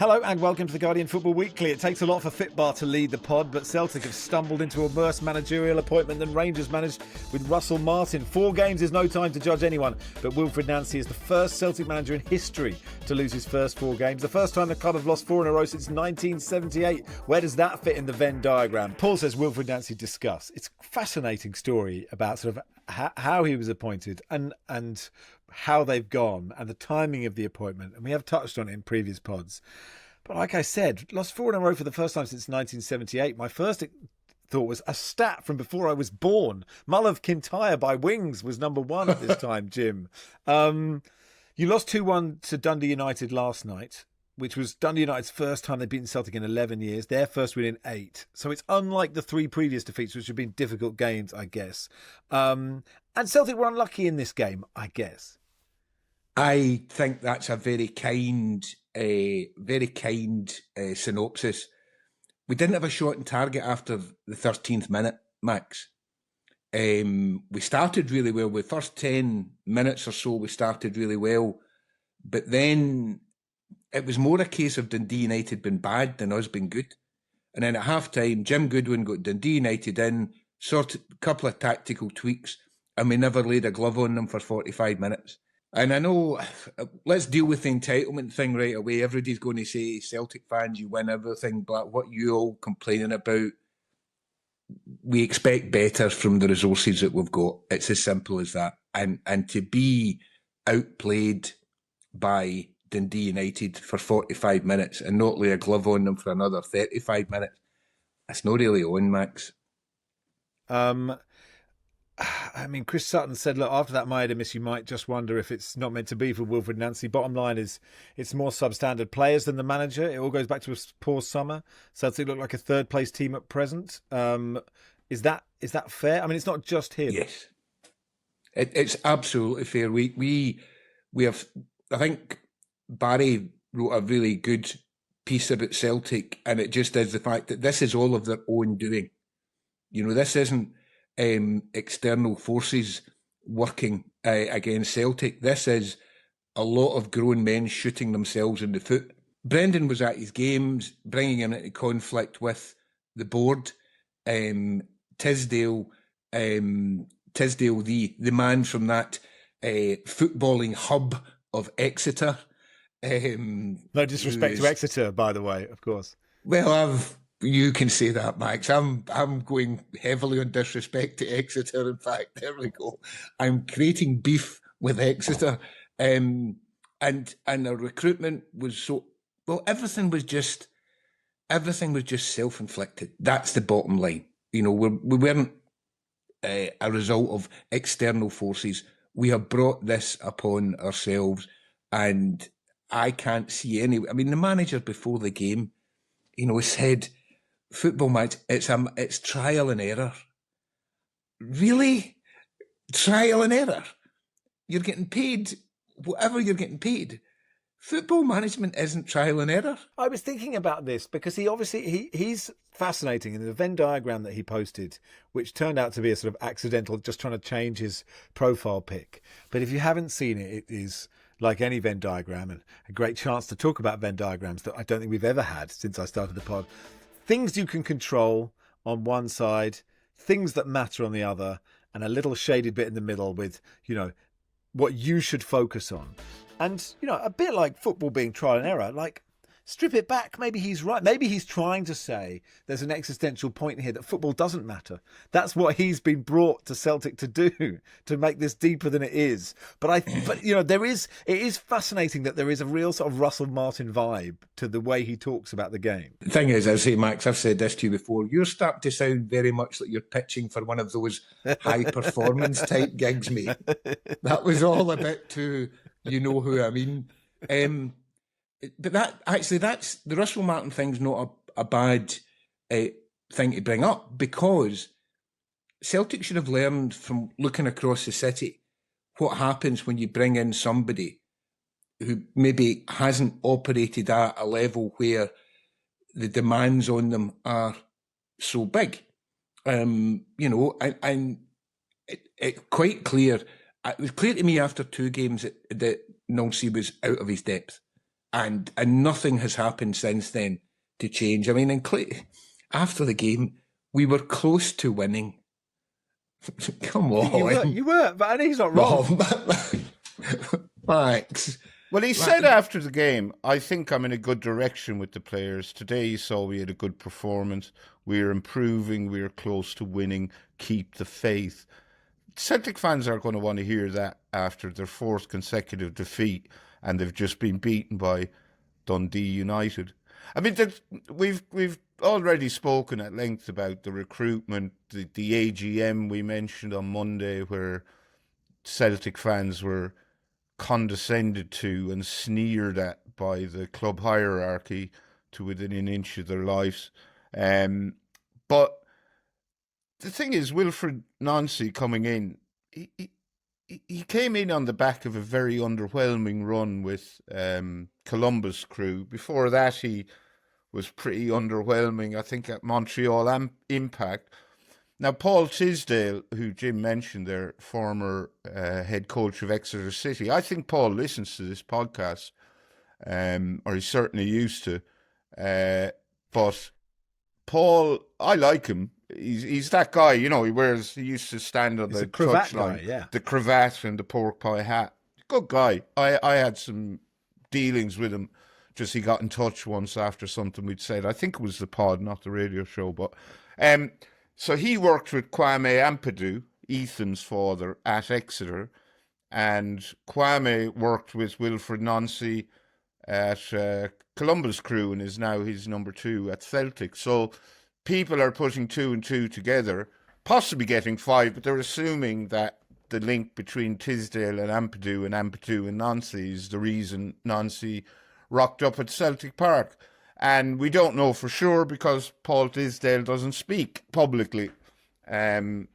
Hello and welcome to the Guardian Football Weekly. It takes a lot for Fitbar to lead the pod, but Celtic have stumbled into a worse managerial appointment than Rangers managed with Russell Martin. 4 games is no time to judge anyone, but Wilfried Nancy is the first Celtic manager in history to lose his first 4 games. The first time the club have lost 4 in a row since 1978. Where does that fit in the Venn diagram? Paul says Wilfried Nancy discuss. It's a fascinating story about sort of how he was appointed and how they've gone and the timing of the appointment. And we have touched on it in previous pods. But like I said, lost 4 in a row for the first time since 1978. My first thought was a stat from before I was born. Mull of Kintyre by wings was number 1 at this time, Jim. You lost 2-1 to Dundee United last night, which was Dundee United's first time they've beaten Celtic in 11 years, their first win in 8. So it's unlike the 3 previous defeats, which have been difficult games, I guess. And Celtic were unlucky in this game, I guess. I think that's a very kind synopsis. We didn't have a shot on target after the 13th minute, Max. We started really well. The first 10 minutes or so, we started really well. But then it was more a case of Dundee United being bad than us being good. And then at half-time, Jim Goodwin got Dundee United in, sort of a couple of tactical tweaks, and we never laid a glove on them for 45 minutes. And I know, let's deal with the entitlement thing right away. Everybody's going to say, Celtic fans, you win everything, but what you all complaining about, we expect better from the resources that we've got. It's as simple as that. And to be outplayed by Dundee United for 45 minutes and not lay a glove on them for another 35 minutes, that's not really on, Max. I mean, Chris Sutton said, look, after that Maeda miss, you might just wonder if it's not meant to be for Wilfried Nancy. Bottom line is it's more substandard players than the manager. It all goes back to a poor summer. Celtic look like a third-place team at present. Is that fair? I mean, it's not just him. Yes. It's absolutely fair. We have, I think Barry wrote a really good piece about Celtic, and it just is the fact that this is all of their own doing. You know, this isn't external forces working against Celtic. This is a lot of grown men shooting themselves in the foot. Brendan was at his games, bringing him into conflict with the board. Tisdale, the man from that footballing hub of Exeter. No disrespect to Exeter, by the way, of course. Well, you can say that, Max. I'm going heavily on disrespect to Exeter. In fact, there we go. I'm creating beef with Exeter, and our recruitment was so well. Everything was just self-inflicted. That's the bottom line. You know, we weren't a result of external forces. We have brought this upon ourselves, and I can't see any. I mean, the manager before the game, you know, said, football match, it's trial and error. Really? Trial and error? You're getting paid whatever you're getting paid. Football management isn't trial and error. I was thinking about this because he's fascinating in the Venn diagram that he posted, which turned out to be a sort of accidental, just trying to change his profile pic. But if you haven't seen it, it is like any Venn diagram, and a great chance to talk about Venn diagrams that I don't think we've ever had since I started the pod. Things you can control on one side, things that matter on the other, and a little shaded bit in the middle with, you know, what you should focus on. And, you know, a bit like football being trial and error, like, strip it back. Maybe he's right. Maybe he's trying to say there's an existential point here that football doesn't matter. That's what he's been brought to Celtic to do, to make this deeper than it is. But you know, it is fascinating that there is a real sort of Russell Martin vibe to the way he talks about the game. The thing is, I say, Max, I've said this to you before, you're starting to sound very much like you're pitching for one of those high performance type gigs, mate. That was all a bit too, you know who I mean. But that's the Russell Martin thing's not a bad thing to bring up, because Celtic should have learned from looking across the city what happens when you bring in somebody who maybe hasn't operated at a level where the demands on them are so big. You know, and it quite clear. It was clear to me after 2 games that Nancy was out of his depth. and nothing has happened since then to change. I mean, after the game, we were close to winning. Come on. You were, but I know he's not wrong. Max. Well, he said after the game, I think I'm in a good direction with the players. Today you saw we had a good performance. We're improving. We're close to winning. Keep the faith. Celtic fans are going to want to hear that after their fourth consecutive defeat, and they've just been beaten by Dundee United. I mean, we've already spoken at length about the recruitment, the AGM we mentioned on Monday, where Celtic fans were condescended to and sneered at by the club hierarchy to within an inch of their lives. But the thing is, Wilfried Nancy coming in, he came in on the back of a very underwhelming run with Columbus Crew. Before that, he was pretty underwhelming, I think, at Montreal Impact. Now, Paul Tisdale, who Jim mentioned there, former head coach of Exeter City, I think Paul listens to this podcast, or he certainly used to. But Paul, I like him. He's that guy, you know, he used to stand on the touchline, yeah. The cravat and the pork pie hat. Good guy. I had some dealings with him. Just he got in touch once after something we'd said. I think it was the pod, not the radio show, but... So he worked with Kwame Ampadu, Ethan's father, at Exeter, and Kwame worked with Wilfried Nancy at Columbus Crew and is now his number 2 at Celtic. So people are putting 2 and 2 together, possibly getting 5, but they're assuming that the link between Tisdale and Ampadu and Nancy is the reason Nancy rocked up at Celtic Park. And we don't know for sure because Paul Tisdale doesn't speak publicly. But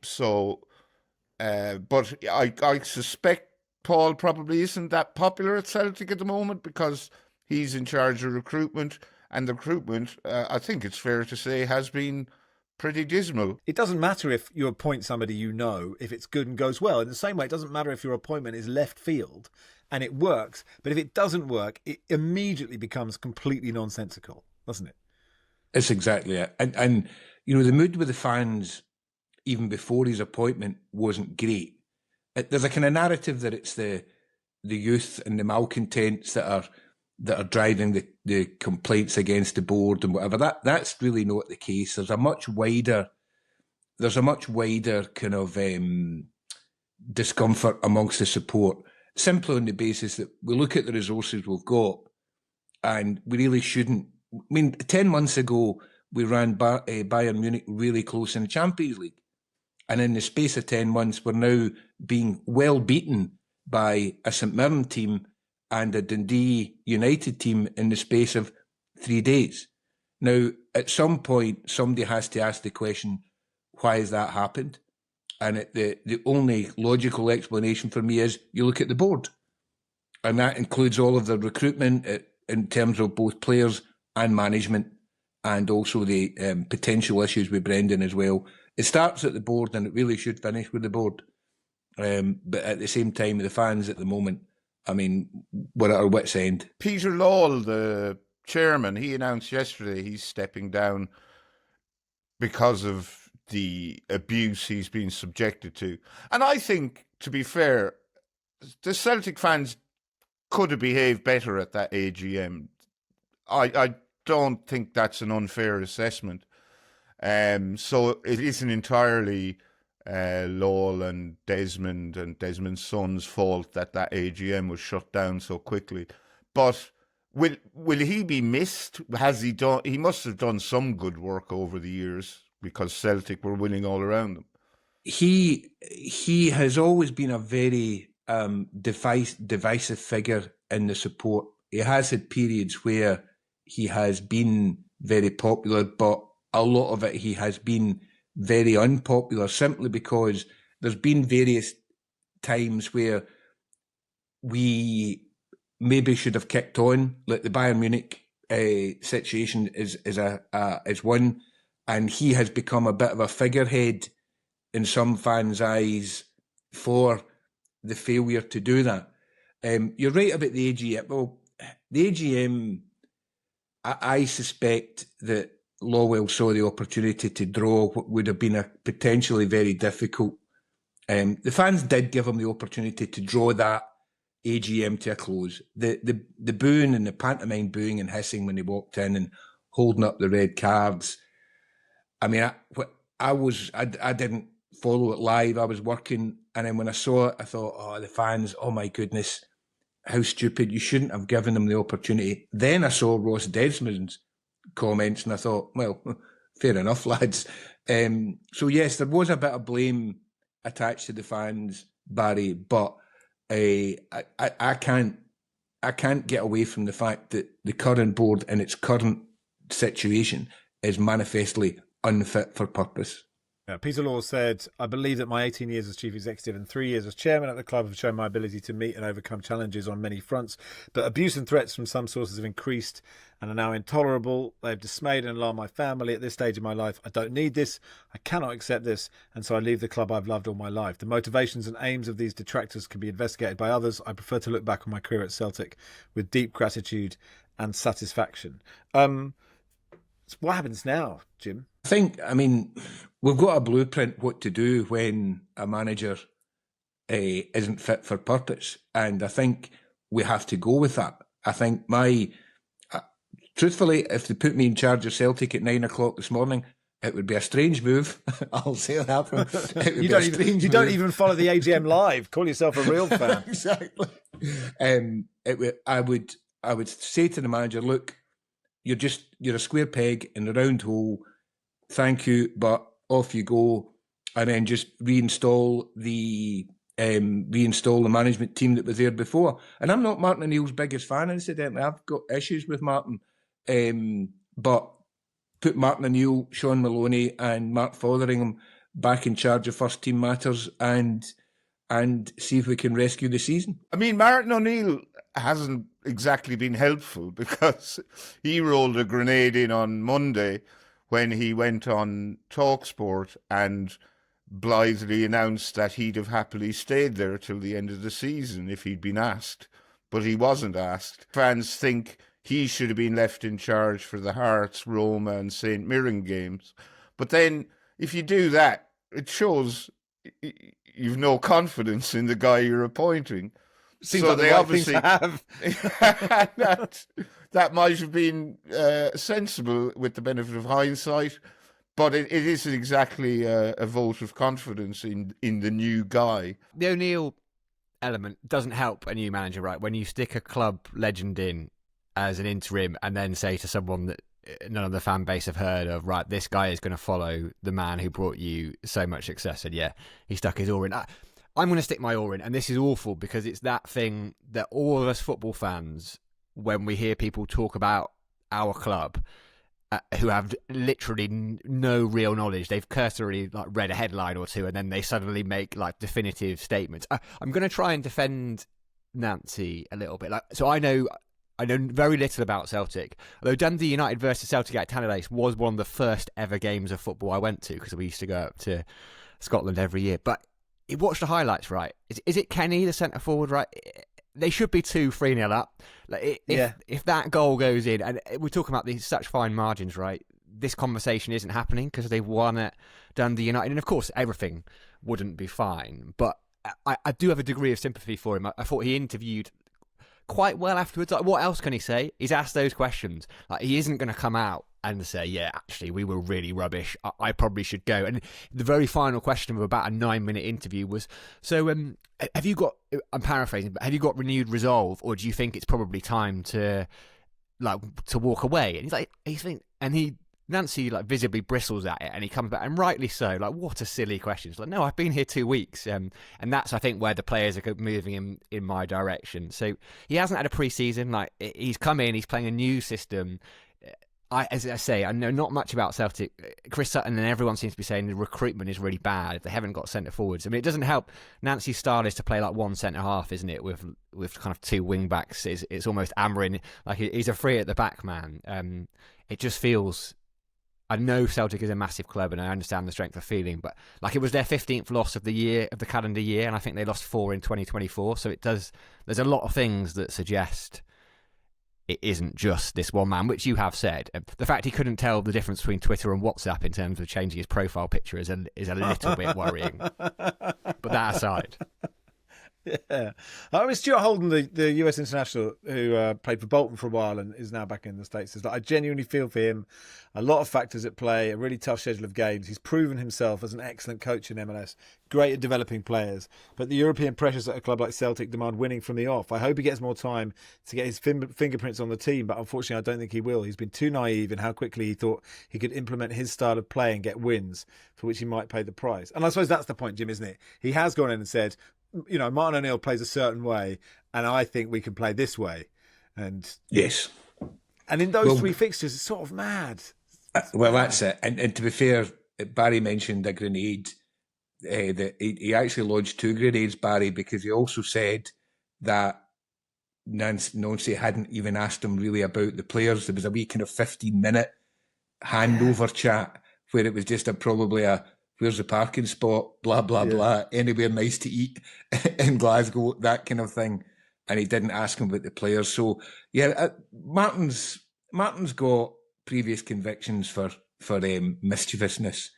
I suspect Paul probably isn't that popular at Celtic at the moment because he's in charge of recruitment. And the recruitment, I think it's fair to say, has been pretty dismal. It doesn't matter if you appoint somebody you know, if it's good and goes well. In the same way, it doesn't matter if your appointment is left field and it works. But if it doesn't work, it immediately becomes completely nonsensical, doesn't it? It's exactly it. And you know, the mood with the fans, even before his appointment, wasn't great. There's a kind of narrative that it's the youth and the malcontents that are driving the complaints against the board and whatever. That's really not the case. There's a much wider kind of discomfort amongst the support, simply on the basis that we look at the resources we've got and we really shouldn't. I mean, 10 months ago, we ran Bayern Munich really close in the Champions League. And in the space of 10 months, we're now being well beaten by a St Mirren team and a Dundee United team in the space of 3 days. Now, at some point, somebody has to ask the question, why has that happened? And the only logical explanation for me is you look at the board. And that includes all of the recruitment in terms of both players and management, and also the potential issues with Brendan as well. It starts at the board and it really should finish with the board. But at the same time, the fans at the moment, I mean, we're at our wits' end. Peter Lawwell, the chairman, he announced yesterday he's stepping down because of the abuse he's been subjected to. And I think, to be fair, the Celtic fans could have behaved better at that AGM. I don't think that's an unfair assessment. So it isn't entirely Lowell and Desmond's son's fault that AGM was shut down so quickly. But will he be missed? Has he done? He must have done some good work over the years because Celtic were winning all around them. He has always been a very divisive figure in the support. He has had periods where he has been very popular, but a lot of it he has been very unpopular simply because there's been various times where we maybe should have kicked on, like the Bayern Munich situation is one, and he has become a bit of a figurehead in some fans' eyes for the failure to do that. You're right about the AGM. Well, the AGM, I suspect that Lawwell saw the opportunity to draw what would have been a potentially very difficult. The fans did give him the opportunity to draw that AGM to a close. The booing and the pantomime booing and hissing when he walked in and holding up the red cards. I mean, I didn't follow it live. I was working, and then when I saw it, I thought, oh, the fans, oh my goodness, how stupid. You shouldn't have given them the opportunity. Then I saw Ross Desmond's comments, and I thought, well, fair enough, lads. So yes, there was a bit of blame attached to the fans, Barry, but I can't get away from the fact that the current board in its current situation is manifestly unfit for purpose. Peter Law said, I believe that my 18 years as chief executive and 3 years as chairman at the club have shown my ability to meet and overcome challenges on many fronts, but abuse and threats from some sources have increased and are now intolerable. They have dismayed and alarmed my family at this stage of my life. I don't need this. I cannot accept this. And so I leave the club I've loved all my life. The motivations and aims of these detractors can be investigated by others. I prefer to look back on my career at Celtic with deep gratitude and satisfaction. What happens now, Jim? I mean, we've got a blueprint what to do when a manager isn't fit for purpose. And I think we have to go with that. I think truthfully, if they put me in charge of Celtic at 9 o'clock this morning, it would be a strange move. I'll say that. You don't even follow the AGM live. Call yourself a real fan. Exactly. I would say to the manager, look, you're a square peg in a round hole. Thank you, but off you go, and then just reinstall the management team that was there before. And I'm not Martin O'Neill's biggest fan, incidentally. I've got issues with Martin, but put Martin O'Neill, Sean Maloney, and Mark Fotheringham back in charge of first team matters, and see if we can rescue the season. I mean, Martin O'Neill hasn't exactly been helpful because he rolled a grenade in on Monday when he went on TalkSport and blithely announced that he'd have happily stayed there till the end of the season if he'd been asked. But he wasn't asked. Fans think he should have been left in charge for the Hearts, Roma and St Mirren games. But then, if you do that, it shows you've no confidence in the guy you're appointing. Seems so like they the right obviously thing to have. that might have been sensible with the benefit of hindsight, but it isn't exactly a vote of confidence in the new guy. The O'Neill element doesn't help a new manager, right? When you stick a club legend in as an interim and then say to someone that none of the fan base have heard of, right, this guy is going to follow the man who brought you so much success, and yeah, he stuck his oar in. I'm going to stick my oar in, and this is awful because it's that thing that all of us football fans, when we hear people talk about our club who have literally no real knowledge, they've cursorily read a headline or two and then they suddenly make definitive statements. I'm going to try and defend Nancy a little bit. So I know very little about Celtic, although Dundee United versus Celtic at Tannadice was one of the first ever games of football I went to because we used to go up to Scotland every year. But you watch the highlights, right? Is it Kenny, the centre forward, right? They should be 2-3-0 up. If that goal goes in, and we're talking about these such fine margins, right? This conversation isn't happening because they won at Dundee United, and of course everything wouldn't be fine. But I do have a degree of sympathy for him. I thought he interviewed quite well afterwards. What else can he say? He's asked those questions. He isn't going to come out and say, yeah, actually, we were really rubbish. I probably should go. And the very final question of about a 9-minute interview was, so have you got, I'm paraphrasing, but have you got renewed resolve, or do you think it's probably time to walk away? And Nancy visibly bristles at it, and he comes back, and rightly so. What a silly question. It's no, I've been here 2 weeks, and that's I think where the players are moving in my direction. So he hasn't had a pre-season. He's come in, he's playing a new system. As I say, I know not much about Celtic. Chris Sutton and everyone seems to be saying the recruitment is really bad. They haven't got centre forwards. I mean, it doesn't help. Nancy's style is to play one centre half, isn't it? With kind of two wing backs. It's almost Amarin. He's a free at the back man. It just feels. I know Celtic is a massive club, and I understand the strength of feeling, but it was their 15th loss of the calendar year, and I think they lost 4 in 2024. So it does. There's a lot of things that suggest it isn't just this one man, which you have said. The fact he couldn't tell the difference between Twitter and WhatsApp in terms of changing his profile picture is a little bit worrying. But that aside. Yeah. I mean, Stuart Holden, the US international who played for Bolton for a while and is now back in the States, is like, I genuinely feel for him. A lot of factors at play, a really tough schedule of games. He's proven himself as an excellent coach in MLS, great at developing players. But the European pressures at a club like Celtic demand winning from the off. I hope he gets more time to get his fingerprints on the team, but unfortunately I don't think he will. He's been too naive in how quickly he thought he could implement his style of play and get wins, for which he might pay the price. And I suppose that's the point, Jim, isn't it? He has gone in and said, you know, Martin O'Neill plays a certain way, and I think we can play this way. And yes, and in those three fixtures, it's sort of mad. Well, that's it. And to be fair, Barry mentioned a grenade. That he actually lodged 2 grenades, Barry, because he also said that Nancy hadn't even asked him really about the players. There was a wee kind of 15-minute handover chat where it was just probably a, where's the parking spot, blah, blah, blah, anywhere nice to eat in Glasgow, that kind of thing. And he didn't ask him about the players. So, yeah, Martin's got previous convictions for mischievousness.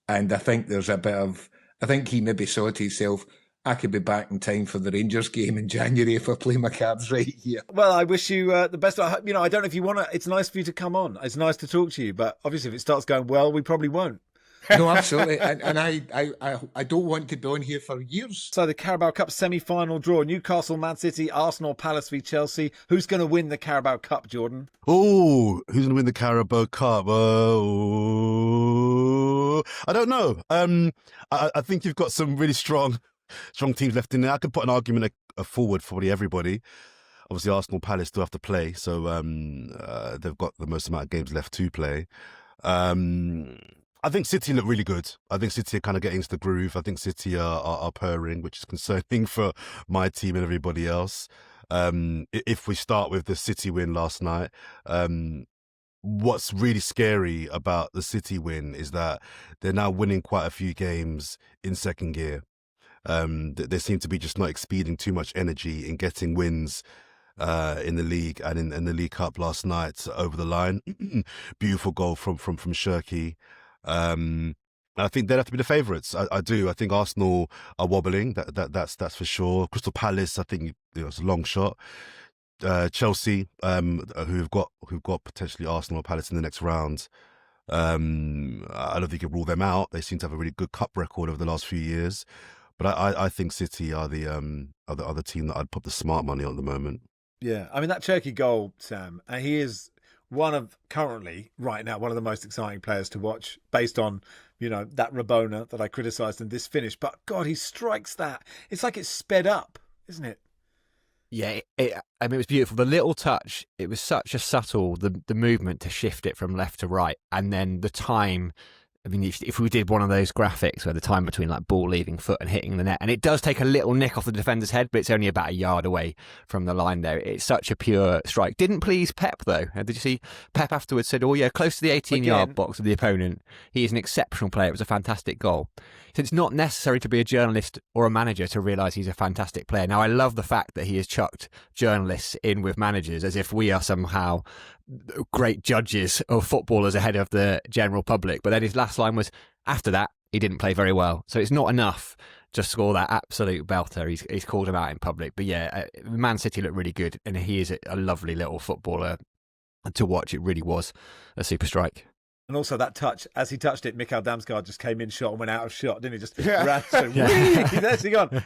And I think there's a bit of, I think he maybe saw to himself, I could be back in time for the Rangers game in January if I play my cards right here. Well, I wish you the best. You know, I don't know if you want to, it's nice for you to come on. It's nice to talk to you, but obviously if it starts going well, we probably won't. No, absolutely. And I don't want to be on here for years. So the Carabao Cup semi-final draw, Newcastle, Man City, Arsenal, Palace v Chelsea. Who's going to win the Carabao Cup, Jordan? Oh, who's going to win the Carabao Cup? Oh, I don't know. I think you've got some really strong teams left in there. I could put an argument forward for probably everybody. Obviously, Arsenal, Palace still have to play, so they've got the most amount of games left to play. I think City look really good. I think City are kind of getting into the groove. I think City are purring, which is concerning for my team and everybody else. If we start with the City win last night, what's really scary about the City win is that they're now winning quite a few games in second gear. They seem to be just not expending too much energy in getting wins in the league and in the League Cup last night over the line. Beautiful goal from Cherki. I think they'd have to be the favourites. I do. I think Arsenal are wobbling. That's for sure. Crystal Palace, I think it's a long shot. Chelsea, who've got potentially Arsenal or Palace in the next round. I don't think you can rule them out. They seem to have a really good cup record over the last few years. But I think City are the team that I'd put the smart money on at the moment. Yeah, I mean that Cherki goal, Sam. He is currently right now one of the most exciting players to watch, based on that Rabona that I criticised in this finish. But God, he strikes that. It's like it's sped up, isn't it? Yeah, it was beautiful. The little touch, it was such a subtle, the movement to shift it from left to right, and then the time. I mean, if we did one of those graphics where the time between like ball leaving foot and hitting the net, and it does take a little nick off the defender's head, but it's only about a yard away from the line there. It's such a pure strike. Didn't please Pep, though. Did you see Pep afterwards said, oh yeah, close to the 18-yard box of the opponent. He is an exceptional player. It was a fantastic goal. So it's not necessary to be a journalist or a manager to realise he's a fantastic player. Now, I love the fact that he has chucked journalists in with managers as if we are somehow great judges of footballers ahead of the general public. But then his last line was, after that, he didn't play very well. So it's not enough to score that absolute belter. He's called him out in public. But yeah, Man City looked really good, and he is a lovely little footballer to watch. It really was a super strike. And also that touch, as he touched it, Mikhail Damsgaard just came in shot and went out of shot, didn't he? Just ran through. There's he gone.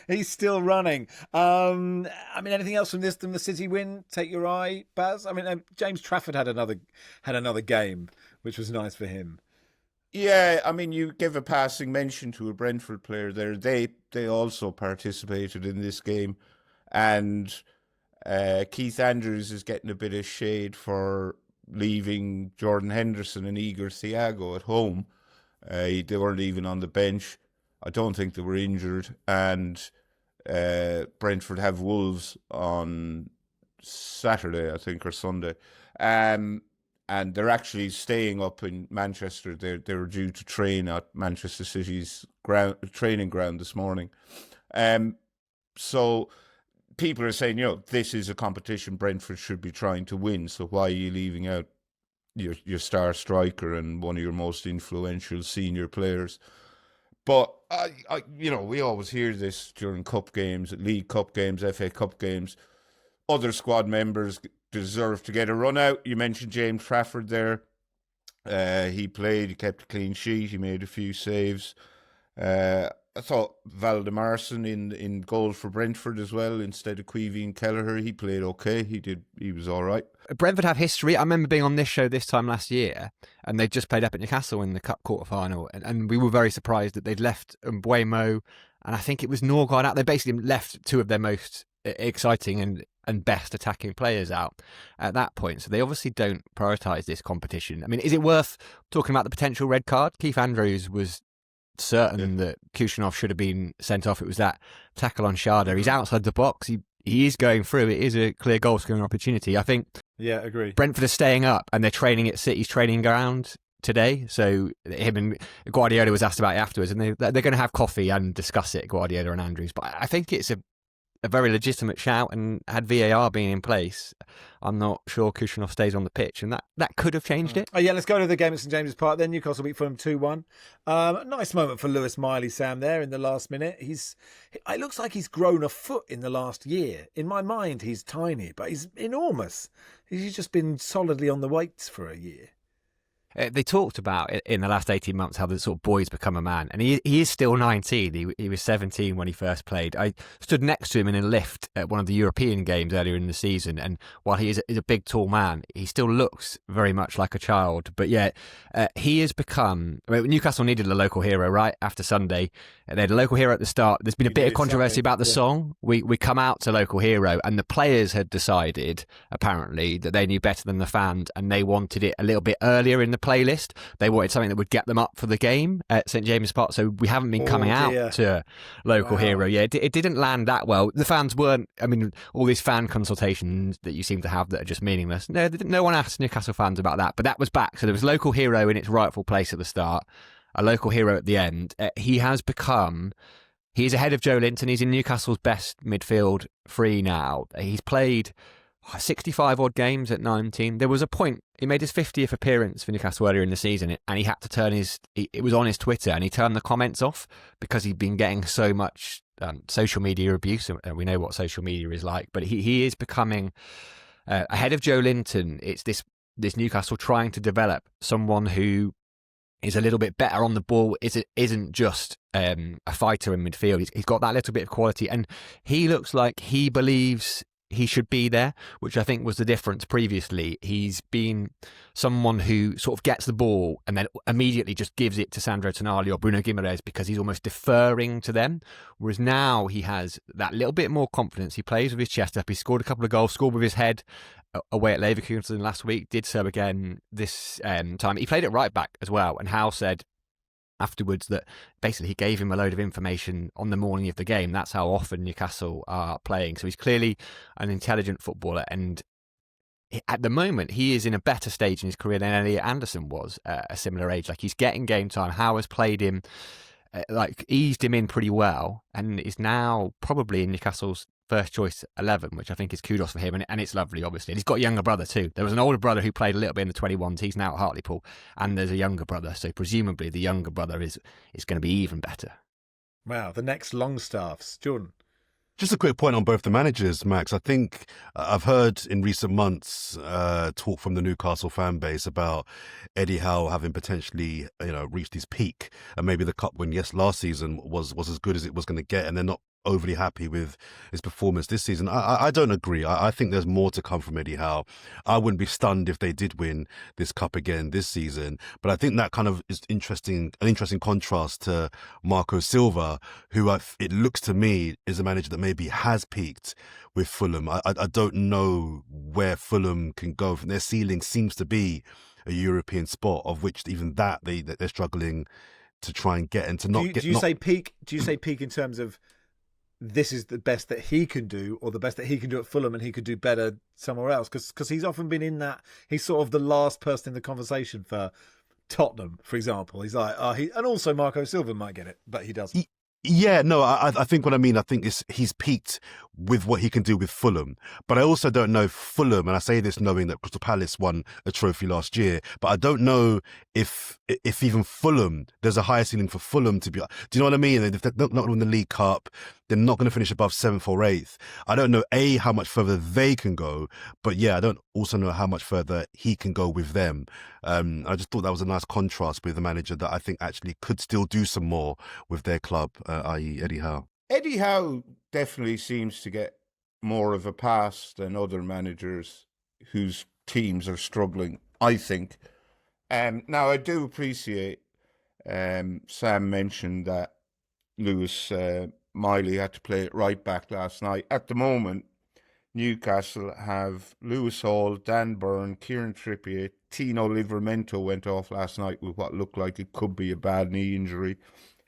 He's still running. I mean, anything else from the City win take your eye, Baz? I mean, James Trafford had another game, which was nice for him. Yeah, I mean, you give a passing mention to a Brentford player there. They also participated in this game, and Keith Andrews is getting a bit of shade for leaving Jordan Henderson and Igor Thiago at home. They weren't even on the bench. I don't think they were injured. And Brentford have Wolves on Saturday, I think, or Sunday. And they're actually staying up in Manchester. They were due to train at Manchester City's training ground this morning. So people are saying, this is a competition Brentford should be trying to win. So why are you leaving out your star striker and one of your most influential senior players? But we always hear this during cup games, League Cup games, FA Cup games. Other squad members deserve to get a run out. You mentioned James Trafford there. He played, he kept a clean sheet, he made a few saves. I thought Valdemarson in goal for Brentford as well, instead of Queevy and Kelleher. He played okay. He was all right. Brentford have history. I remember being on this show this time last year, and they'd just played up at Newcastle in the Cup quarter-final, and we were very surprised that they'd left Mbuemo, and I think it was Norgard out. They basically left two of their most exciting and best attacking players out at that point. So they obviously don't prioritise this competition. I mean, is it worth talking about the potential red card? Keith Andrews was certain that Kushinov should have been sent off. It was that tackle on Sharda. He's outside the box. He is going through. It is a clear goal scoring opportunity. I think. Yeah, agree. Brentford are staying up and they're training at City's training ground today. So him and Guardiola was asked about it afterwards, and they're going to have coffee and discuss it, Guardiola and Andrews. But I think it's a very legitimate shout, and had VAR been in place, I'm not sure Kushinov stays on the pitch, and that could have changed it. Oh yeah, let's go to the game at St James's Park then. Newcastle beat Fulham 2-1. Nice moment for Lewis Miley, Sam, there in the last minute. It looks like he's grown a foot in the last year. In my mind, he's tiny, but he's enormous. He's just been solidly on the weights for a year. They talked about in the last 18 months how the sort of boy's become a man, and he is still 19. He was 17 when he first played. I stood next to him in a lift at one of the European games earlier in the season, and while he is a big, tall man, he still looks very much like a child. But yeah, he has become... Newcastle needed a local hero, right? After Sunday, they had a local hero at the start. There's been a bit of controversy about the song. We come out to local hero, and the players had decided, apparently, that they knew better than the fans, and they wanted it a little bit earlier in the playlist. They wanted something that would get them up for the game at St James's Park, so we haven't been coming out to local hero. Yeah, it didn't land that well. The fans weren't... I mean, all these fan consultations that you seem to have that are just meaningless. No one asked Newcastle fans about that, but that was back. So there was local hero in its rightful place at the start, a local hero at the end. He is ahead of Joe Linton. He's in Newcastle's best midfield three now. He's played 65 odd games at 19. There was a point, he made his 50th appearance for Newcastle earlier in the season, and he had to turn it was on his Twitter, and he turned the comments off because he'd been getting so much social media abuse, and we know what social media is like. But he is becoming ahead of Joe Linton. It's this Newcastle trying to develop someone who is a little bit better on the ball, isn't just a fighter in midfield. He's got that little bit of quality, and he looks like he believes he should be there, which I think was the difference previously. He's been someone who sort of gets the ball and then immediately just gives it to Sandro Tonali or Bruno Guimaraes because he's almost deferring to them. Whereas now he has that little bit more confidence. He plays with his chest up. He scored a couple of goals, scored with his head away at Leverkusen last week, did so again this time. He played at right back as well, and Howe said afterwards that basically he gave him a load of information on the morning of the game. That's how often Newcastle are playing. So he's clearly an intelligent footballer, and at the moment he is in a better stage in his career than Elliot Anderson was at a similar age. Like, he's getting game time. Howe has played him, eased him in pretty well, and is now probably in Newcastle's first choice 11, which I think is kudos for him, and it's lovely, obviously. And he's got a younger brother too. There was an older brother who played a little bit in the 21s. He's now at Hartlepool, and there's a younger brother, so presumably the younger brother is going to be even better. Wow, the next Longstaffs. Jordan? Just a quick point on both the managers, Max. I think I've heard in recent months talk from the Newcastle fan base about Eddie Howe having potentially, reached his peak, and maybe the cup win last season was as good as it was going to get, and they're not overly happy with his performance this season. I don't agree. I think there's more to come from Eddie Howe. I wouldn't be stunned if they did win this cup again this season, but I think that kind of is an interesting contrast to Marco Silva, who it looks to me is a manager that maybe has peaked with Fulham. I don't know where Fulham can go. Their ceiling seems to be a European spot, of which even that they're struggling to try and get, and to not get. Do you say peak? Do you say peak in terms of this is the best that he can do, or the best that he can do at Fulham and he could do better somewhere else? Because he's often been in that, he's sort of the last person in the conversation for Tottenham, for example. He's like, and also Marco Silva might get it, but he doesn't. Yeah, no, I think what I mean, I think he's peaked with what he can do with Fulham. But I also don't know Fulham, and I say this knowing that Crystal Palace won a trophy last year, but I don't know if even Fulham, there's a higher ceiling for Fulham to be. Do you know what I mean? If they're not going to win the League Cup, they're not going to finish above 7th or 8th. I don't know, how much further they can go, but yeah, I don't also know how much further he can go with them. I just thought that was a nice contrast with a manager that I think actually could still do some more with their club, i.e. Eddie Howe. Eddie Howe definitely seems to get more of a pass than other managers whose teams are struggling, I think. Now, I do appreciate Sam mentioned that Lewis Miley had to play at right back last night. At the moment, Newcastle have Lewis Hall, Dan Byrne, Kieran Trippier, Tino Livramento went off last night with what looked like it could be a bad knee injury.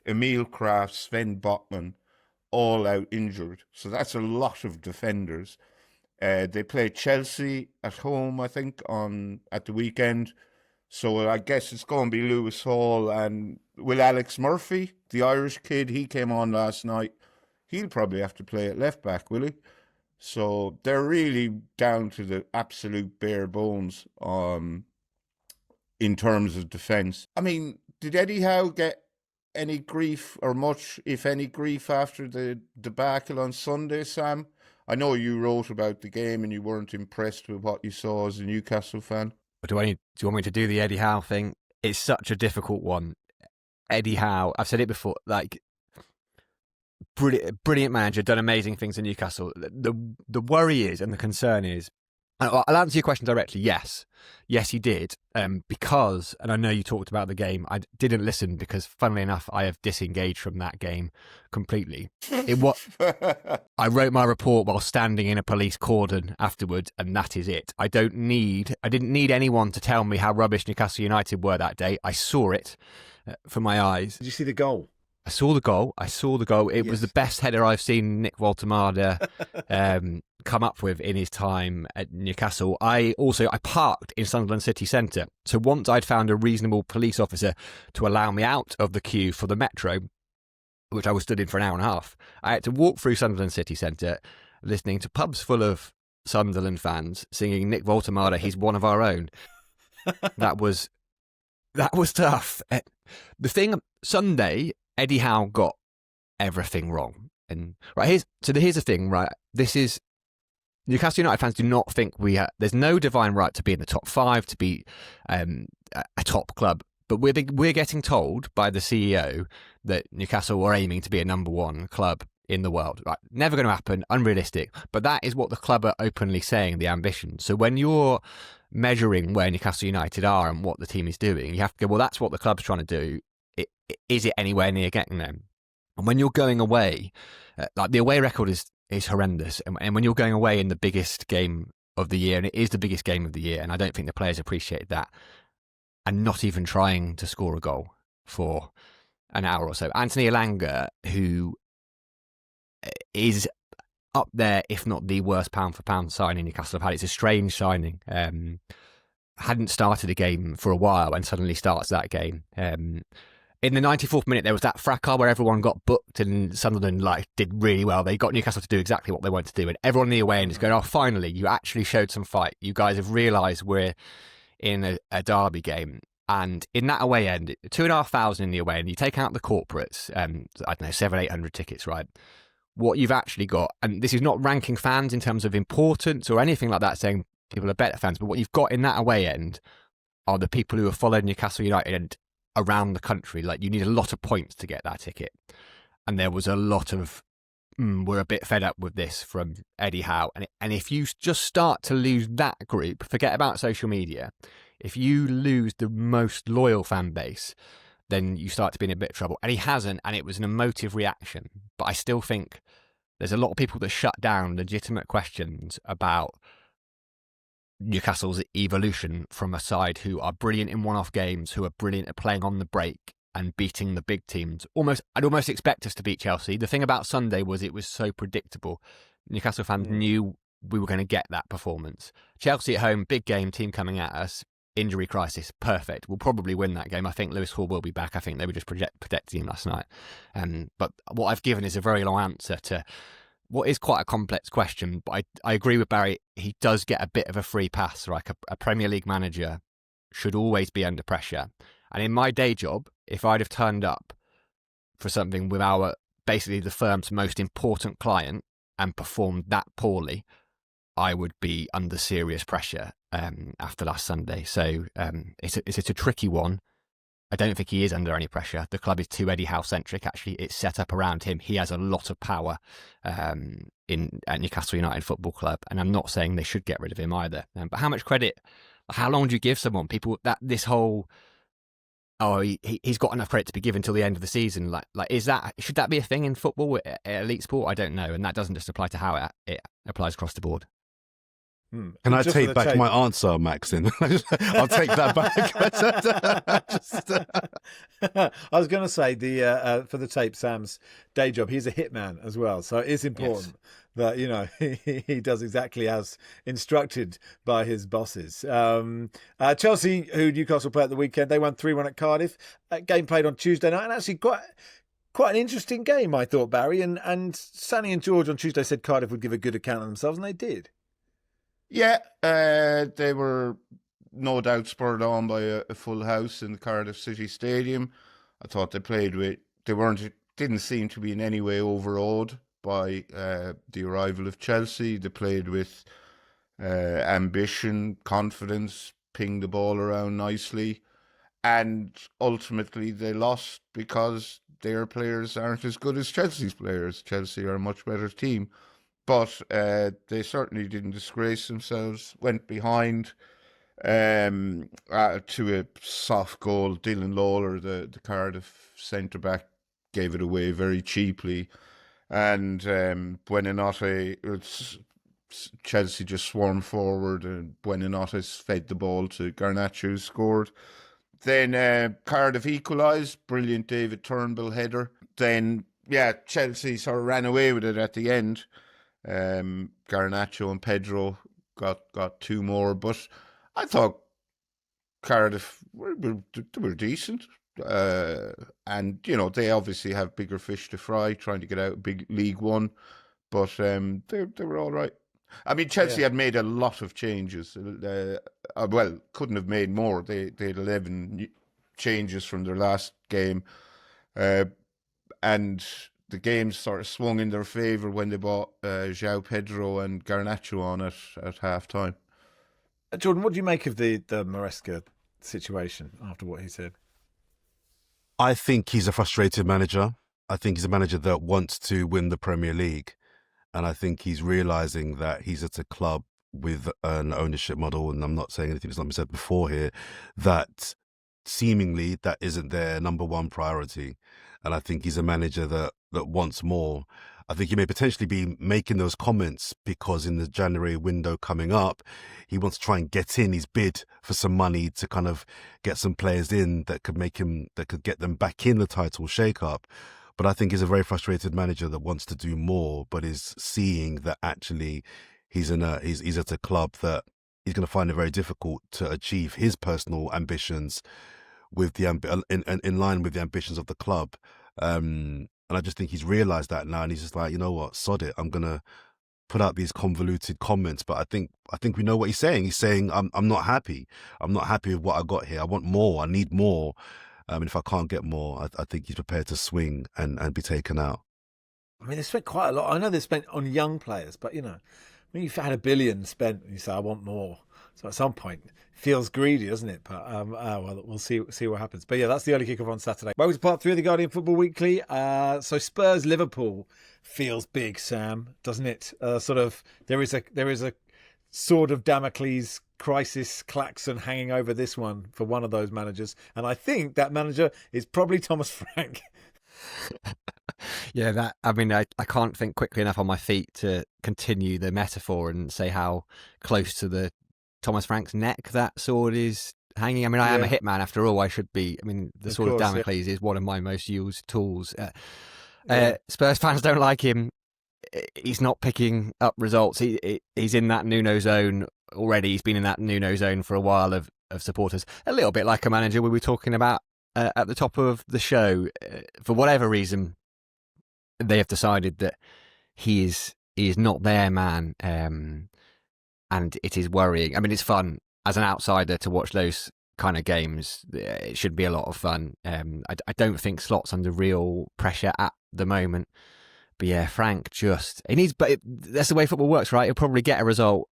Emil Kraft, Sven Botman, all out injured. So that's a lot of defenders. They play Chelsea at home, I think, at the weekend. So I guess it's going to be Lewis Hall and will Alex Murphy, the Irish kid, he came on last night. He'll probably have to play at left back, will he? So they're really down to the absolute bare bones in terms of defence. I mean, did Eddie Howe get any grief or much, if any, grief after the debacle on Sunday, Sam? I know you wrote about the game and you weren't impressed with what you saw as a Newcastle fan. Do you want me to do the Eddie Howe thing? It's such a difficult one. Eddie Howe, I've said it before, like, brilliant manager, done amazing things in Newcastle. The worry is, and the concern is, I'll answer your question directly. Yes, he did. Because, and I know you talked about the game, I didn't listen because, funnily enough, I have disengaged from that game completely. I wrote my report while standing in a police cordon afterwards, and that is it. I didn't need anyone to tell me how rubbish Newcastle United were that day. I saw it from my eyes. Did you see the goal? I saw the goal. It was the best header I've seen Nick Waltemada come up with in his time at Newcastle. I parked in Sunderland city centre. So once I'd found a reasonable police officer to allow me out of the queue for the metro, which I was stood in for an hour and a half, I had to walk through Sunderland city centre, listening to pubs full of Sunderland fans singing Nick Waltemada, he's one of our own. That was tough. The thing, Sunday, Eddie Howe got everything wrong. And here's the thing, right? This is, Newcastle United fans do not think there's no divine right to be in the top 5, to be a top club. But we're getting told by the CEO that Newcastle are aiming to be a number 1 club in the world. Right? Never going to happen, unrealistic. But that is what the club are openly saying, the ambition. So when you're measuring where Newcastle United are and what the team is doing, you have to go, well, that's what the club's trying to do. Is it anywhere near getting them? And when you're going away, like the away record is horrendous. And when you're going away in the biggest game of the year, and it is the biggest game of the year, and I don't think the players appreciate that, and not even trying to score a goal for an hour or so. Anthony Elanga, who is up there, if not the worst pound-for-pound signing Newcastle have had. It's a strange signing. Hadn't started a game for a while and suddenly starts that game. In the 94th minute, there was that fracas where everyone got booked and Sunderland did really well. They got Newcastle to do exactly what they wanted to do. And everyone in the away end is going, oh, finally, you actually showed some fight. You guys have realised we're in a derby game. And in that away end, 2,500 in the away end, you take out the corporates, I don't know, 700-800 tickets, right? What you've actually got, and this is not ranking fans in terms of importance or anything like that, saying people are better fans, but what you've got in that away end are the people who have followed Newcastle United around the country. Like, you need a lot of points to get that ticket. And there was a lot of, we're a bit fed up with this from Eddie Howe. And if you just start to lose that group, forget about social media, if you lose the most loyal fan base, then you start to be in a bit of trouble. And he hasn't, and it was an emotive reaction. But I still think there's a lot of people that shut down legitimate questions about Newcastle's evolution from a side who are brilliant in one-off games, who are brilliant at playing on the break and beating the big teams. I'd almost expect us to beat Chelsea. The thing about Sunday was it was so predictable. Newcastle fans knew we were going to get that performance. Chelsea at home, big game, team coming at us, injury crisis, perfect. We'll probably win that game. I think Lewis Hall will be back. I think they were just protecting him last night. But what I've given is a very long answer to what is quite a complex question, but I agree with Barry. He does get a bit of a free pass. Like a Premier League manager should always be under pressure. And in my day job, if I'd have turned up for something with basically the firm's most important client and performed that poorly, I would be under serious pressure after last Sunday. So it's a tricky one. I don't think he is under any pressure. The club is too Eddie Howe-centric, actually. It's set up around him. He has a lot of power at Newcastle United Football Club, and I'm not saying they should get rid of him either. But how much credit, how long do you give someone? People, that this whole, he's got enough credit to be given till the end of the season. Should that be a thing in football, elite sport? I don't know. And that doesn't just apply to Howe, it applies across the board. Can I take back my answer, Max? I'll take that back. I was going to say for the tape, Sam's day job, he's a hitman as well. So it is important that, he does exactly as instructed by his bosses. Chelsea, who Newcastle played at the weekend, they won 3-1 at Cardiff. Game played on Tuesday night, and actually quite an interesting game, I thought, Barry. And Sonny and George on Tuesday said Cardiff would give a good account of themselves, and they did. Yeah, they were no doubt spurred on by a full house in the Cardiff City Stadium. I thought didn't seem to be in any way overawed by the arrival of Chelsea. They played with ambition, confidence, pinged the ball around nicely, and ultimately they lost because their players aren't as good as Chelsea's players. Chelsea are a much better team. But they certainly didn't disgrace themselves, went behind to a soft goal. Dylan Lawler, the Cardiff centre-back, gave it away very cheaply. And Chelsea just swarmed forward, and Buenanote fed the ball to Garnacho, who scored. Then Cardiff equalised, brilliant David Turnbull header. Then, Chelsea sort of ran away with it at the end. Garnacho and Pedro got two more, but I thought Cardiff were decent, and they obviously have bigger fish to fry, trying to get out of big League One, but they were all right. I mean, Chelsea had made a lot of changes. Couldn't have made more. They had 11 changes from their last game, and the game sort of swung in their favour when they brought João Pedro and Garnacho on at half-time. Jordan, what do you make of the Maresca situation after what he said? I think he's a frustrated manager. I think he's a manager that wants to win the Premier League. And I think he's realising that he's at a club with an ownership model, and I'm not saying anything that's not been said before here, that seemingly that isn't their number one priority. And I think he's a manager that wants more. I think he may potentially be making those comments because in the January window coming up, he wants to try and get in his bid for some money to kind of get some players in that could get them back in the title shake-up. But I think he's a very frustrated manager that wants to do more, but is seeing that actually he's at a club that he's going to find it very difficult to achieve his personal ambitions with in line with the ambitions of the club. And I just think he's realised that now, and he's just like, you know what, sod it. I'm gonna put out these convoluted comments, but I think we know what he's saying. He's saying, I'm not happy. I'm not happy with what I got here. I want more. I need more. And if I can't get more, I think he's prepared to swing and be taken out. I mean, they spent quite a lot. I know they spent on young players, but when you've had $1 billion spent, and you say, I want more. So at some point, it feels greedy, doesn't it? But we'll see what happens. But that's the early kickoff on Saturday. Welcome to part 3 of the Guardian Football Weekly. So Spurs Liverpool feels big, Sam, doesn't it? There is a sword of Damocles crisis klaxon hanging over this one for one of those managers, and I think that manager is probably Thomas Frank. I can't think quickly enough on my feet to continue the metaphor and say how close to the Thomas Frank's neck that sword is hanging. I mean, I am a hitman after all. I should be. I mean, the sword of Damocles is one of my most used tools. Spurs fans don't like him. He's not picking up results. He's in that Nuno zone already. He's been in that Nuno zone for a while of supporters. A little bit like a manager we were talking about at the top of the show. For whatever reason, they have decided that he is He is not their man, and it is worrying. I mean, it's fun as an outsider to watch those kind of games. It should be a lot of fun. I don't think Slot's under real pressure at the moment. But yeah, Frank that's the way football works, right? He'll probably get a result.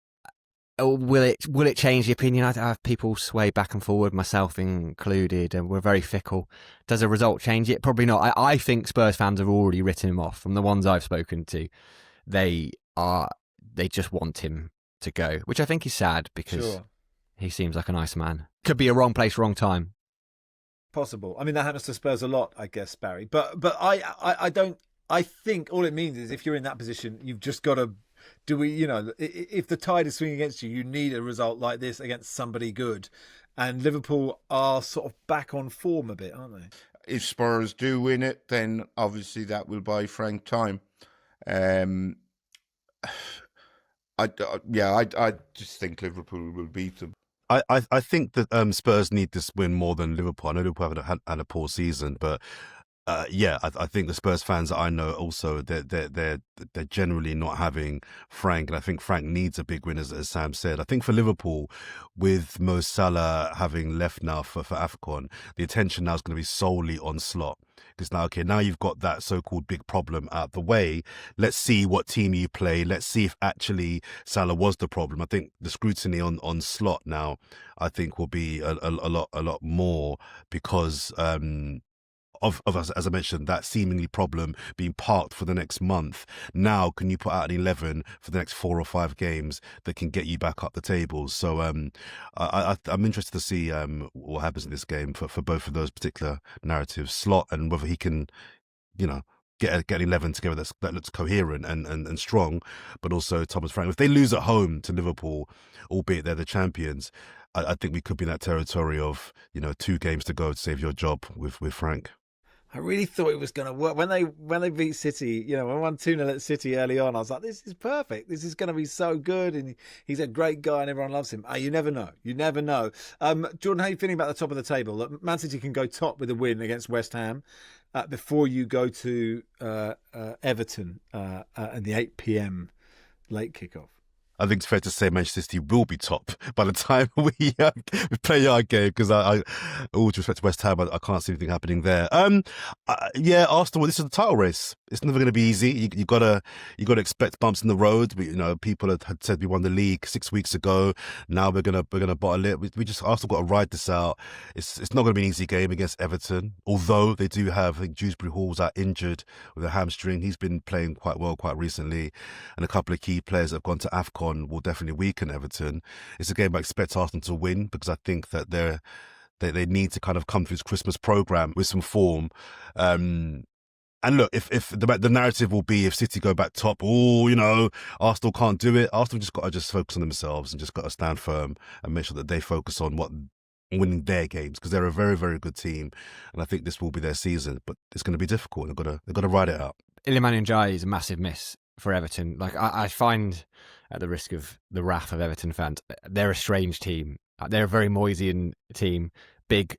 Will it change the opinion? I have people sway back and forward, myself included, and we're very fickle. Does a result change it? Probably not. I think Spurs fans have already written him off. From the ones I've spoken to, they just want him to go, which I think is sad because he seems like a nice man. Could be a wrong place, wrong time. Possible. I mean, that happens to Spurs a lot, I guess, Barry. But I don't. I think all it means is if you're in that position, you've just got to if the tide is swinging against you, you need a result like this against somebody good. And Liverpool are sort of back on form a bit, aren't they? If Spurs do win it, then obviously that will buy Frank time. I just think Liverpool will beat them. I think that Spurs need this win more than Liverpool. I know Liverpool haven't had a poor season, but I think the Spurs fans that I know also they're generally not having Frank, and I think Frank needs a big win, as Sam said. I think for Liverpool, with Mo Salah having left now for AFCON, the attention now is going to be solely on Slot. Because now you've got that so-called big problem out the way. Let's see what team you play. Let's see if actually Salah was the problem. I think the scrutiny on Slot now, I think, will be a lot more because of as I mentioned, that seemingly problem being parked for the next month. Now, can you put out an 11 for the next 4 or 5 games that can get you back up the tables? So I'm interested to see what happens in this game for both of those particular narratives, Slot, and whether he can, get an 11 together that looks coherent and strong, but also Thomas Frank. If they lose at home to Liverpool, albeit they're the champions, I think we could be in that territory of 2 games to go to save your job with Frank. I really thought it was going to work when they beat City. When we won 2-0 at City early on, I was like, "This is perfect. This is going to be so good." And he's a great guy, and everyone loves him. You never know. You never know. Jordan, how are you feeling about the top of the table? That Man City can go top with a win against West Ham before you go to Everton and the 8 p.m. late kickoff. I think it's fair to say Manchester City will be top by the time we play our game, because all due respect to West Ham, I can't see anything happening there. Arsenal, this is the title race. It's never going to be easy. You gotta expect bumps in the road. People had said we won the league 6 weeks ago. Now we're gonna bottle it. Arsenal got to ride this out. It's not going to be an easy game against Everton, although they do have, I think, Dewsbury Hall's out injured with a hamstring. He's been playing quite well quite recently, and a couple of key players that have gone to AFCON will definitely weaken Everton. It's a game I expect Arsenal to win, because I think that they need to kind of come through this Christmas programme with some form. And look, if the narrative will be if City go back top, Arsenal can't do it. Arsenal just got to focus on themselves and just got to stand firm and make sure that they focus on winning their games, because they're a very, very good team, and I think this will be their season. But it's going to be difficult. They've got to ride it out. Iliman Ndiaye is a massive miss for Everton. Like I find, at the risk of the wrath of Everton fans, they're a strange team. They're a very Moyesian team. Big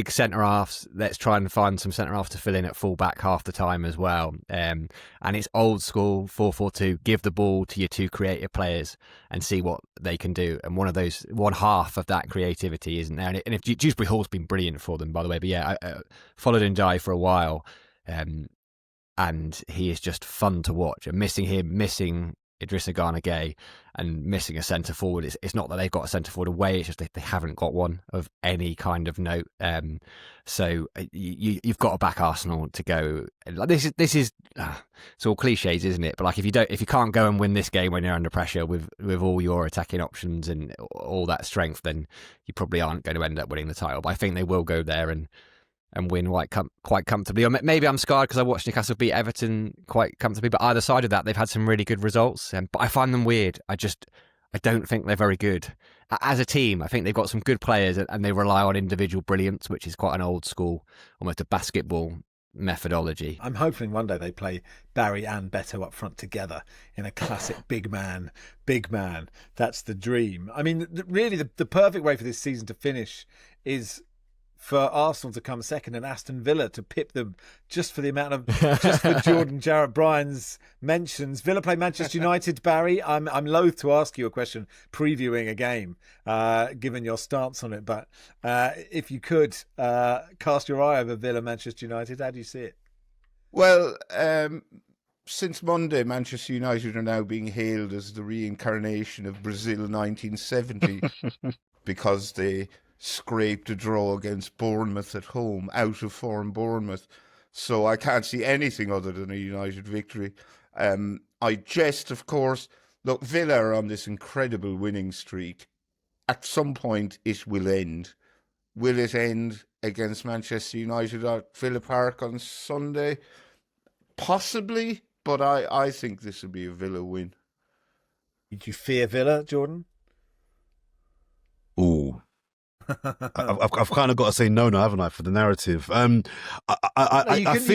centre halves. Let's try and find some centre halves to fill in at full back half the time as well. And it's old school 4-4-2. Give the ball to your 2 creative players and see what they can do. And one half of that creativity isn't there. And if Dewsbury Hall's been brilliant for them, by the way. But yeah, I followed Ndiaye for a while. And he is just fun to watch. And missing Idrissa Gana Gueye and missing a centre forward. It's not that they've got a centre forward away, it's just they haven't got one of any kind of note. So you've got to back Arsenal to go. Like this is it's all cliches, isn't it? But like if you can't go and win this game when you're under pressure with all your attacking options and all that strength, then you probably aren't going to end up winning the title. But I think they will go there and win quite comfortably. Or maybe I'm scarred because I watched Newcastle beat Everton quite comfortably. But either side of that, they've had some really good results. But I find them weird. I don't think they're very good. As a team, I think they've got some good players and they rely on individual brilliance, which is quite an old school, almost a basketball methodology. I'm hoping one day they play Barry and Beto up front together in a classic big man. That's the dream. I mean, really, the perfect way for this season to finish is for Arsenal to come second and Aston Villa to pip them just for the amount of just for Jordan Jarrett-Bryan's mentions. Villa play Manchester United. Barry, I'm loath to ask you a question previewing a game, given your stance on it, but if you could cast your eye over Villa Manchester United, how do you see it? Well, since Monday, Manchester United are now being hailed as the reincarnation of Brazil 1970 because they scraped a draw against Bournemouth at home, out of form Bournemouth. So I can't see anything other than a United victory. I jest, of course. Look, Villa are on this incredible winning streak. At some point, it will end. Will it end against Manchester United at Villa Park on Sunday? Possibly. But I think this will be a Villa win. Did you fear Villa, Jordan? Ooh. I've kind of got to say no, haven't I, for the narrative? You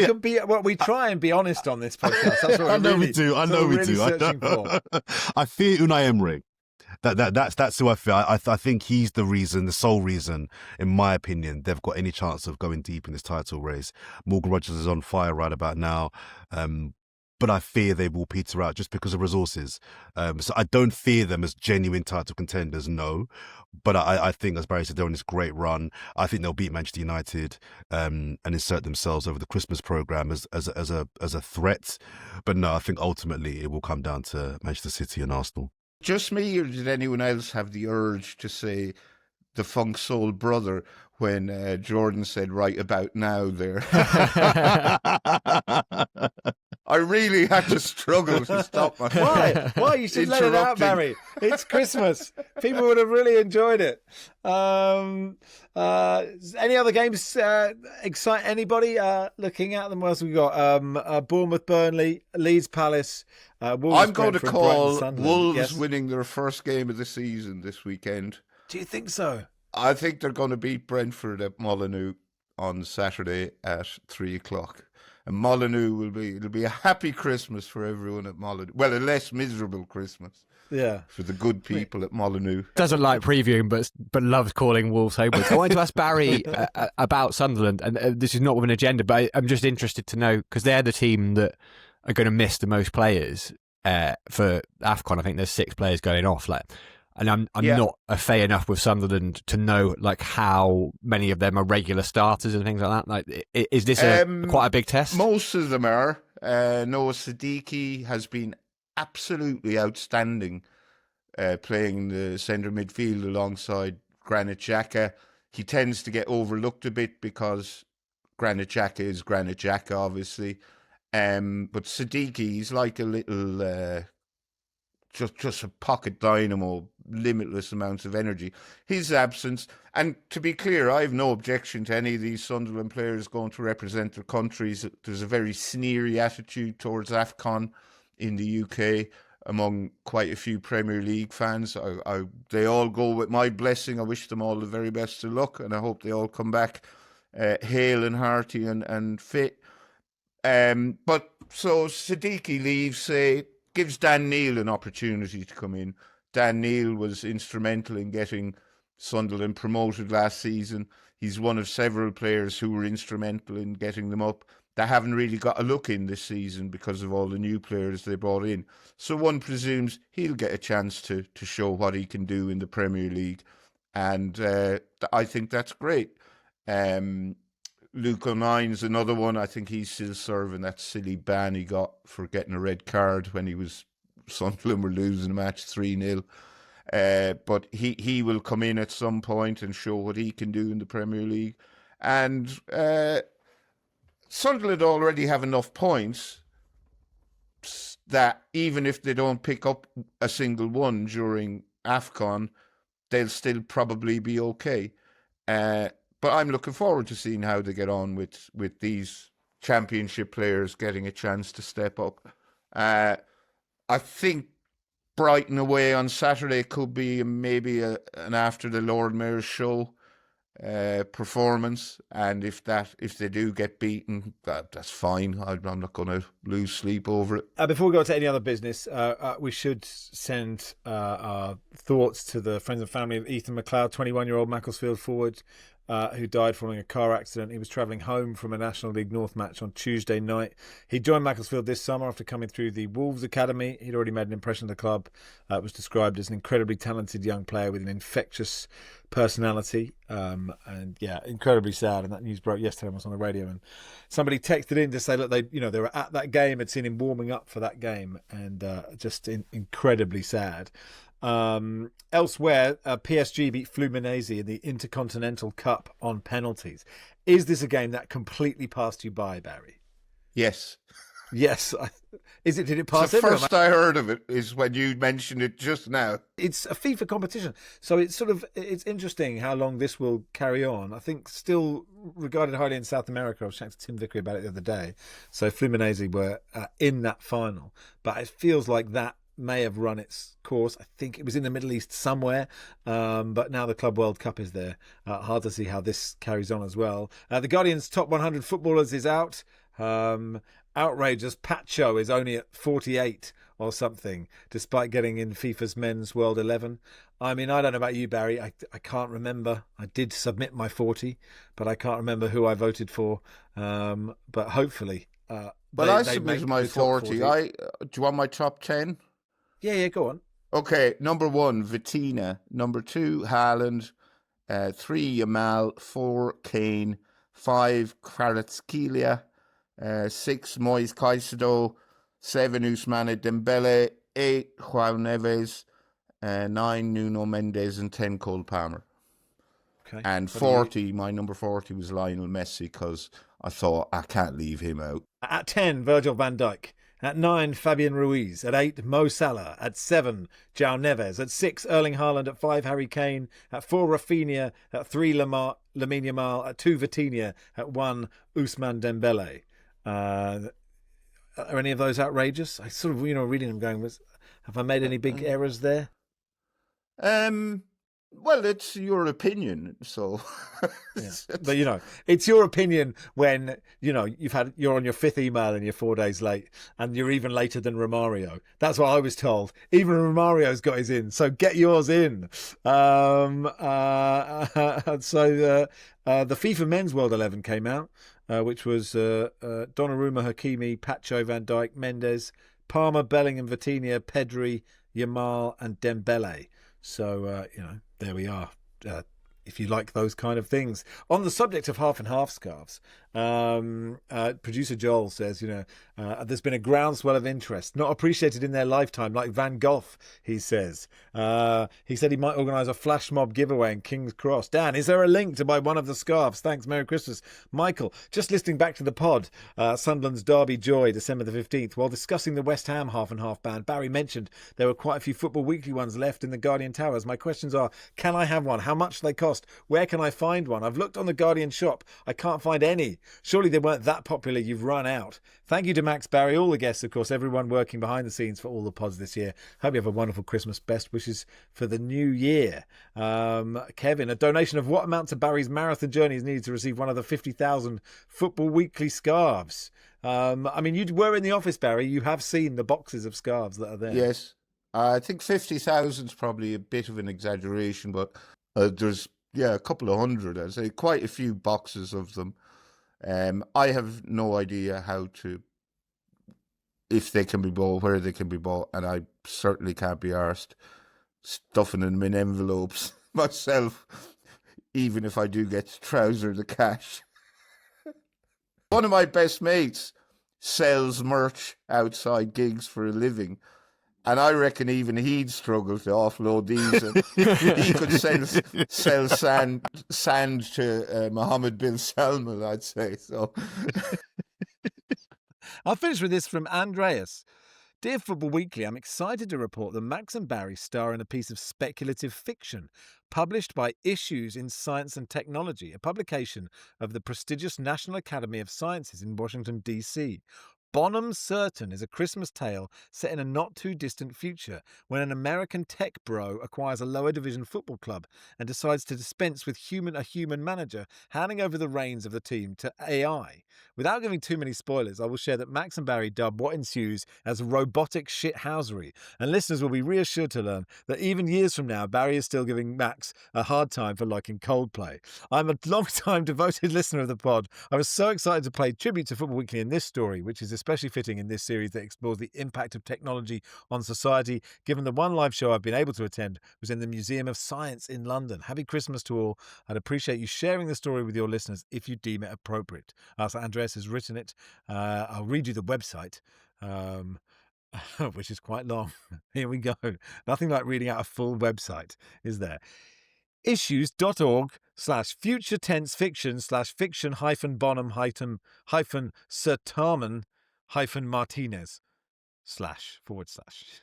can be. Well, we try and be honest on this podcast. That's what I know we do. I know we do. I fear Unai Emery. That's who I fear. I think he's the reason, the sole reason, in my opinion, they've got any chance of going deep in this title race. Morgan Rogers is on fire right about now. But I fear they will peter out just because of resources. So I don't fear them as genuine title contenders, no. But I think, as Barry said, they're on this great run. I think they'll beat Manchester United and insert themselves over the Christmas programme as a threat. But no, I think ultimately it will come down to Manchester City and Arsenal. Just me, or did anyone else have the urge to say the Funk Soul Brother when Jordan said right about now there? I really had to struggle to stop myself. Why? You should let it out, Barry. It's Christmas. People would have really enjoyed it. Any other games excite anybody? Looking at them, what else have we got? Bournemouth, Burnley, Leeds, Palace. Wolves, I'm going Brentford, to call Brighton, Wolves winning their first game of the season this weekend. Do you think so? I think they're going to beat Brentford at Molineux on Saturday at 3:00. And Molineux it'll be a happy Christmas for everyone at Molineux. Well, a less miserable Christmas. Yeah. For the good people at Molineux. Doesn't like previewing, but loves calling Wolves homewards. I wanted to ask Barry about Sunderland, and this is not with an agenda, but I'm just interested to know, because they're the team that are going to miss the most players for AFCON. I think there's 6 players going off. And I'm not a fay enough with Sunderland to know how many of them are regular starters and things like that. Is this quite a big test? Most of them are. Noah Siddiqui has been absolutely outstanding, playing the centre midfield alongside Granit Xhaka. He tends to get overlooked a bit because Granit Xhaka is Granit Xhaka, obviously. But Siddiqui, he's like a little just a pocket dynamo, limitless amounts of energy. His absence, and to be clear, I have no objection to any of these Sunderland players going to represent their countries. There's a very sneery attitude towards AFCON in the UK among quite a few Premier League fans. They all go with my blessing. I wish them all the very best of luck, and I hope they all come back hale and hearty and fit. But so Siddiqui leaves, gives Dan Neil an opportunity to come in. Dan Neil was instrumental in getting Sunderland promoted last season. He's one of several players who were instrumental in getting them up. They haven't really got a look in this season because of all the new players they brought in. So one presumes he'll get a chance to show what he can do in the Premier League. And I think that's great. Luke O'Nine's another one. I think he's still serving that silly ban he got for getting a red card when Sunderland were losing the match 3-0. But he will come in at some point and show what he can do in the Premier League. And Sunderland already have enough points that even if they don't pick up a single one during AFCON, they'll still probably be okay. But I'm looking forward to seeing how they get on with these championship players getting a chance to step up. I think Brighton away on Saturday could be maybe an after the Lord Mayor's show performance, and if they do get beaten, that's fine. I'm not going to lose sleep over it. Before we go to any other business, we should send our thoughts to the friends and family of Ethan McLeod, 21-year-old Macclesfield forward, who died following a car accident. He was travelling home from a National League North match on Tuesday night. He joined Macclesfield this summer after coming through the Wolves Academy. He'd already made an impression on the club. Was described as an incredibly talented young player with an infectious personality. And yeah, incredibly sad. And that news broke yesterday. I was on the radio, and somebody texted in to say, look, they were at that game, had seen him warming up for that game, and just incredibly sad. Elsewhere, PSG beat Fluminense in the Intercontinental Cup on penalties. Is this a game that completely passed you by, Barry? Yes. Yes. Did it pass The everyone? first I heard of it is when you mentioned it just now. It's a FIFA competition, so it's interesting how long this will carry on. I think still regarded highly in South America. I was chatting to Tim Vickery about it the other day. So Fluminense were in that final, but it feels like that may have run its course. I think it was in the Middle East somewhere, but now the Club World Cup is there. Hard to see how this carries on as well. The Guardian's top 100 footballers is out. Outrageous. Pacho is only at 48 or something, despite getting in FIFA's Men's World 11. I mean, I don't know about you, Barry. I can't remember. I did submit my 40, but I can't remember who I voted for. But hopefully... I submitted my 40. Do you want my top 10? Yeah, go on. Okay, number 1, Vitina. Number 2, Haaland. 3, Yamal. 4, Kane. 5, Kvaratskhelia. 6, Moise Caicedo. 7, Ousmane Dembele. 8, João Neves. 9, Nuno Mendes. And 10, Cole Palmer. Okay. And 40, my number 40 was Lionel Messi, because I thought I can't leave him out. At 10, Virgil van Dijk. At 9, Fabian Ruiz. At 8, Mo Salah. At 7, João Neves. At 6, Erling Haaland. At 5, Harry Kane. At 4, Rafinha. At 3, Lamine Yamal. At 2, Vitinha. At 1, Ousmane Dembele. Are any of those outrageous? I sort of, reading them going, have I made any big errors there? Well, it's your opinion, so. Yeah. But it's your opinion when you're on your 5th email and you're 4 days late, and you're even later than Romario. That's what I was told. Even Romario's got his in, so get yours in. So the FIFA Men's World 11 came out, which was Donnarumma, Hakimi, Pacho, Van Dijk, Mendes, Palmer, Bellingham, Vitinha, Pedri, Yamal, and Dembele. So there we are. If you like those kind of things. On the subject of half and half scarves, producer Joel says, there's been a groundswell of interest, not appreciated in their lifetime, like Van Gogh, he says. He said he might organise a flash mob giveaway in King's Cross. Dan, is there a link to buy one of the scarves? Thanks, Merry Christmas. Michael, just listening back to the pod, Sunderland's Derby Joy, December the 15th, while discussing the West Ham half and half band, Barry mentioned there were quite a few Football Weekly ones left in the Guardian Towers. My questions are, can I have one? How much do they cost? Where can I find one? I've looked on the Guardian shop. I can't find any. Surely they weren't that popular. You've run out. Thank you to Max, Barry, all the guests, of course, everyone working behind the scenes for all the pods this year. Hope you have a wonderful Christmas. Best wishes for the new year. Kevin, a donation of what amount to Barry's marathon journey is needed to receive one of the 50,000 Football Weekly scarves? I mean, you were in the office, Barry. You have seen the boxes of scarves that are there. Yes. I think 50,000 is probably a bit of an exaggeration, but there's a couple of hundred. I'd say quite a few boxes of them. I have no idea if they can be bought, where they can be bought, and I certainly can't be arsed stuffing them in envelopes myself, even if I do get to trouser the cash. One of my best mates sells merch outside gigs for a living, and I reckon even he'd struggle to offload these. And he could sell sand to Mohammed bin Salman, I'd say. So, I'll finish with this from Andreas. Dear Football Weekly, I'm excited to report that Max and Barry star in a piece of speculative fiction published by Issues in Science and Technology, a publication of the prestigious National Academy of Sciences in Washington, D.C. Bonham Certain is a Christmas tale set in a not-too-distant future when an American tech bro acquires a lower division football club and decides to dispense with a human manager, handing over the reins of the team to AI. Without giving too many spoilers, I will share that Max and Barry dub what ensues as robotic shithousery, and listeners will be reassured to learn that even years from now, Barry is still giving Max a hard time for liking Coldplay. I'm a long-time devoted listener of the pod. I was so excited to pay tribute to Football Weekly in this story, which is especially fitting in this series that explores the impact of technology on society, given the one live show I've been able to attend was in the Museum of Science in London. Happy Christmas to all. I'd appreciate you sharing the story with your listeners if you deem it appropriate. So Andreas has written it. I'll read you the website. Which is quite long. Here we go. Nothing like reading out a full website, is there? Issues.org/future tense fiction/fiction hyphen Bonham hyphen Sertaman hyphen Martinez //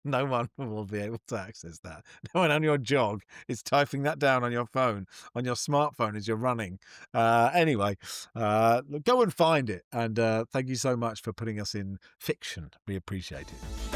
No one will be able to access that. No one on your jog is typing that down on your phone, on your smartphone as you're running. Anyway, go and find it. And thank you so much for putting us in fiction. We appreciate it.